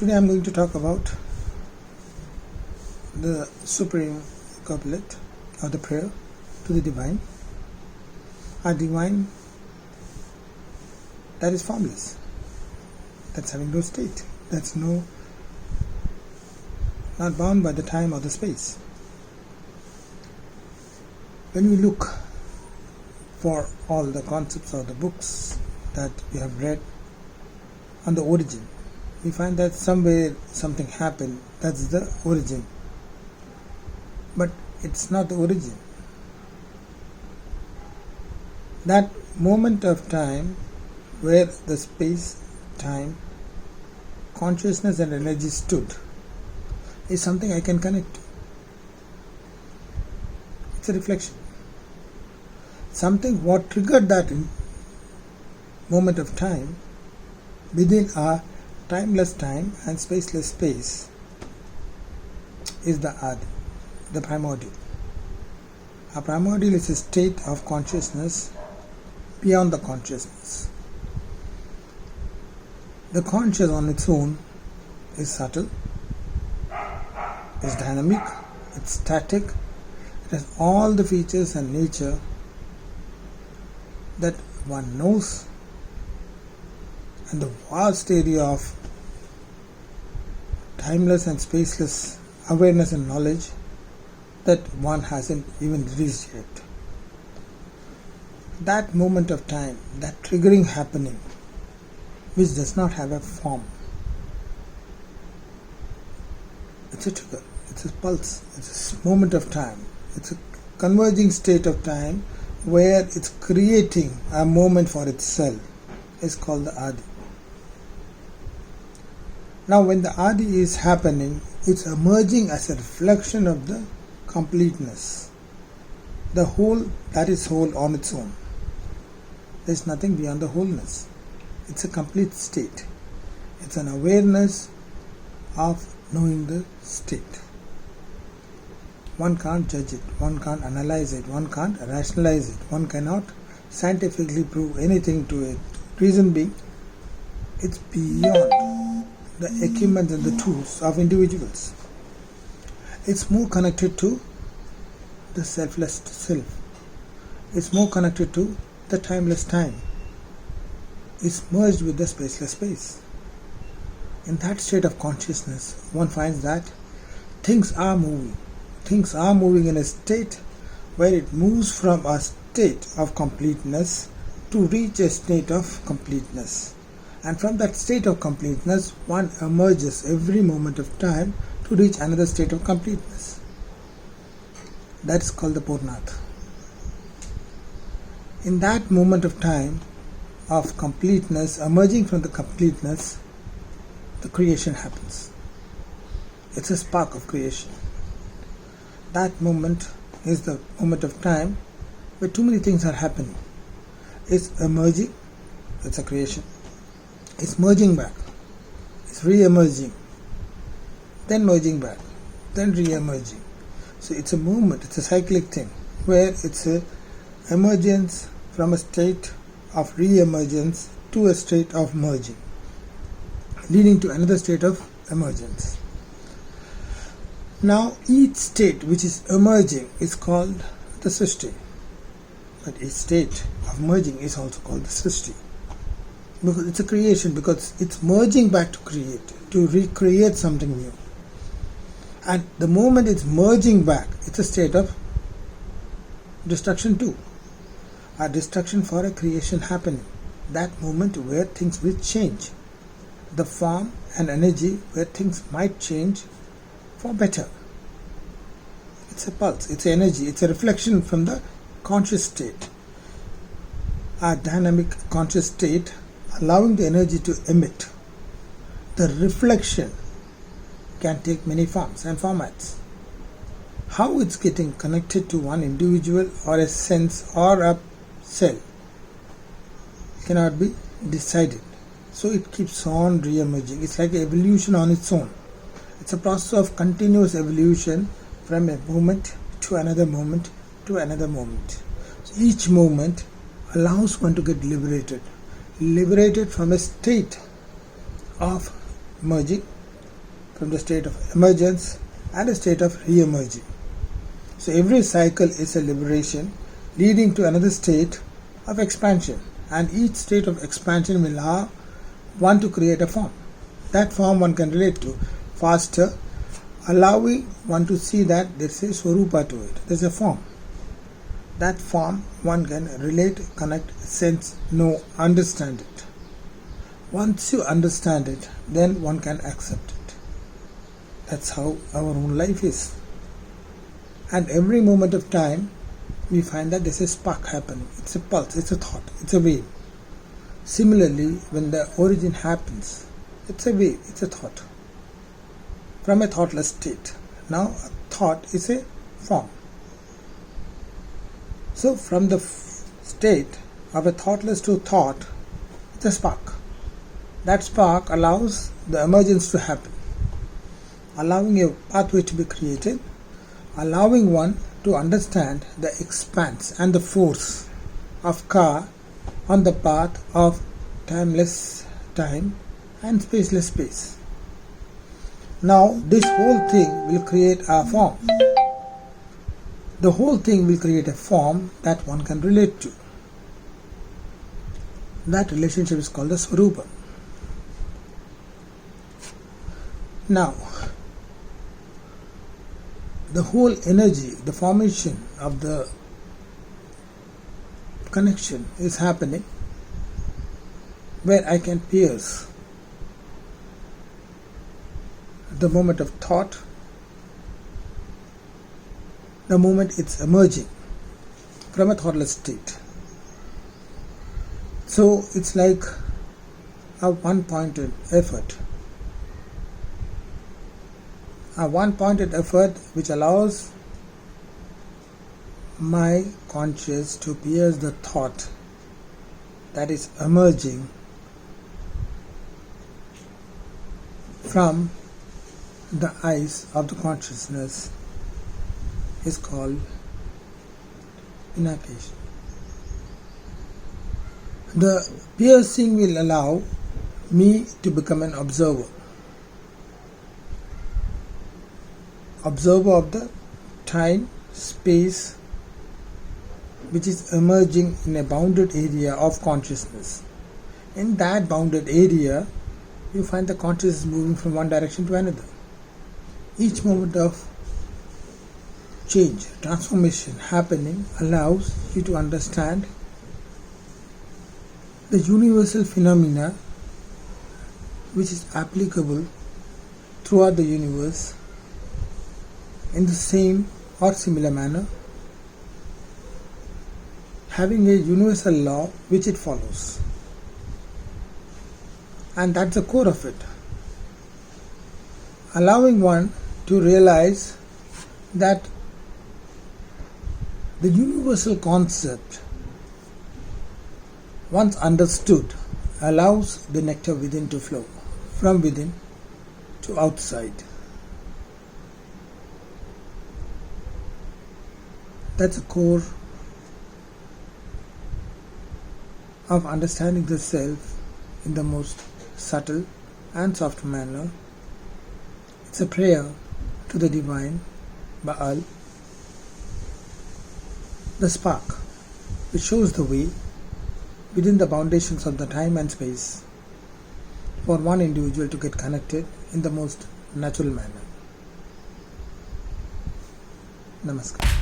Today I am going to talk about the supreme couplet or the prayer to the divine. A divine that is formless, that's having no state, that's not bound by the time or the space. When we look for all the concepts or the books that we have read on the origin, we find that somewhere something happened, that's the origin. But it's not the origin. That moment of time where the space, time, consciousness and energy stood is something I can connect to. It's a reflection. Something what triggered that moment of time within a timeless time and spaceless space is the Adi, the primordial. A primordial is a state of consciousness beyond the consciousness. The conscious on its own is subtle, is dynamic, it's static, it has all the features and nature that one knows, and the vast area of timeless and spaceless awareness and knowledge that one hasn't even reached yet. That moment of time, that triggering happening, which does not have a form, it's a trigger, it's a pulse, it's a moment of time, it's a converging state of time where it's creating a moment for itself. It's called the Adi. Now when the Adi is happening, it's emerging as a reflection of the completeness. The whole that is whole on its own. There is nothing beyond the wholeness. It's a complete state. It's an awareness of knowing the state. One can't judge it, one can't analyze it, one can't rationalize it, one cannot scientifically prove anything to it. Reason being, it's beyond the acumen and the tools of individuals. It's more connected to the selfless self. It's more connected to the timeless time. It's merged with the spaceless space. In that state of consciousness, one finds that things are moving. Things are moving in a state where it moves from a state of completeness to reach a state of completeness. And from that state of completeness, one emerges every moment of time to reach another state of completeness. That's called the Purnat. In that moment of time of completeness, emerging from the completeness, the creation happens. It's a spark of creation. That moment is the moment of time where too many things are happening. It's emerging, it's a creation. It's merging back, it's re-emerging, then merging back, then re-emerging. So it's a movement, it's a cyclic thing where it's a emergence from a state of re-emergence to a state of merging, leading to another state of emergence. Now each state which is emerging is called the Srishti, but each state of merging is also called the Srishti. Because it's a creation, because it's merging back to create, to recreate something new. And the moment it's merging back, it's a state of destruction too. A destruction for a creation happening. That moment where things will change. The form and energy where things might change for better. It's a pulse, it's energy, it's a reflection from the conscious state. A dynamic conscious state allowing the energy to emit. The reflection can take many forms and formats. How it's getting connected to one individual or a sense or a cell cannot be decided. So it keeps on re-emerging. It's like evolution on its own. It's a process of continuous evolution from a moment to another moment to another moment. So each moment allows one to get liberated from a state of merging from the state of emergence and a state of re-emerging. So every cycle is a liberation leading to another state of expansion, and each state of expansion will allow one to create a form. That form one can relate to faster, allowing one to see that there is a swarupa to it. There is a form. That form one can relate, connect, sense, know, understand it. Once you understand it, then one can accept it. That's how our own life is. And every moment of time, we find that there's a spark happening. It's a pulse, it's a thought, it's a wave. Similarly, when the origin happens, it's a wave, it's a thought. From a thoughtless state. Now, a thought is a form. So, from the state of a thoughtless to thought, it's a spark. That spark allows the emergence to happen, allowing a pathway to be created, allowing one to understand the expanse and the force of Ka on the path of timeless time and spaceless space. Now, this whole thing will create a form. The whole thing will create a form that one can relate to. That relationship is called the Swarupa. Now, the whole energy, the formation of the connection is happening where I can pierce the moment of thought, the moment it's emerging from a thoughtless state. So it's like a one-pointed effort. A one-pointed effort which allows my conscious to pierce the thought that is emerging from the eyes of the consciousness is called initiation. The piercing will allow me to become an observer. Observer of the time, space, which is emerging in a bounded area of consciousness. In that bounded area, you find the consciousness moving from one direction to another. Each moment of change, transformation happening allows you to understand the universal phenomena which is applicable throughout the universe in the same or similar manner, having a universal law which it follows. And that's the core of it. Allowing one to realize that the universal concept, once understood, allows the nectar within to flow, from within to outside. That's the core of understanding the self in the most subtle and soft manner. It's a prayer to the divine, Baal, the spark which shows the way within the foundations of the time and space for one individual to get connected in the most natural manner. Namaskar.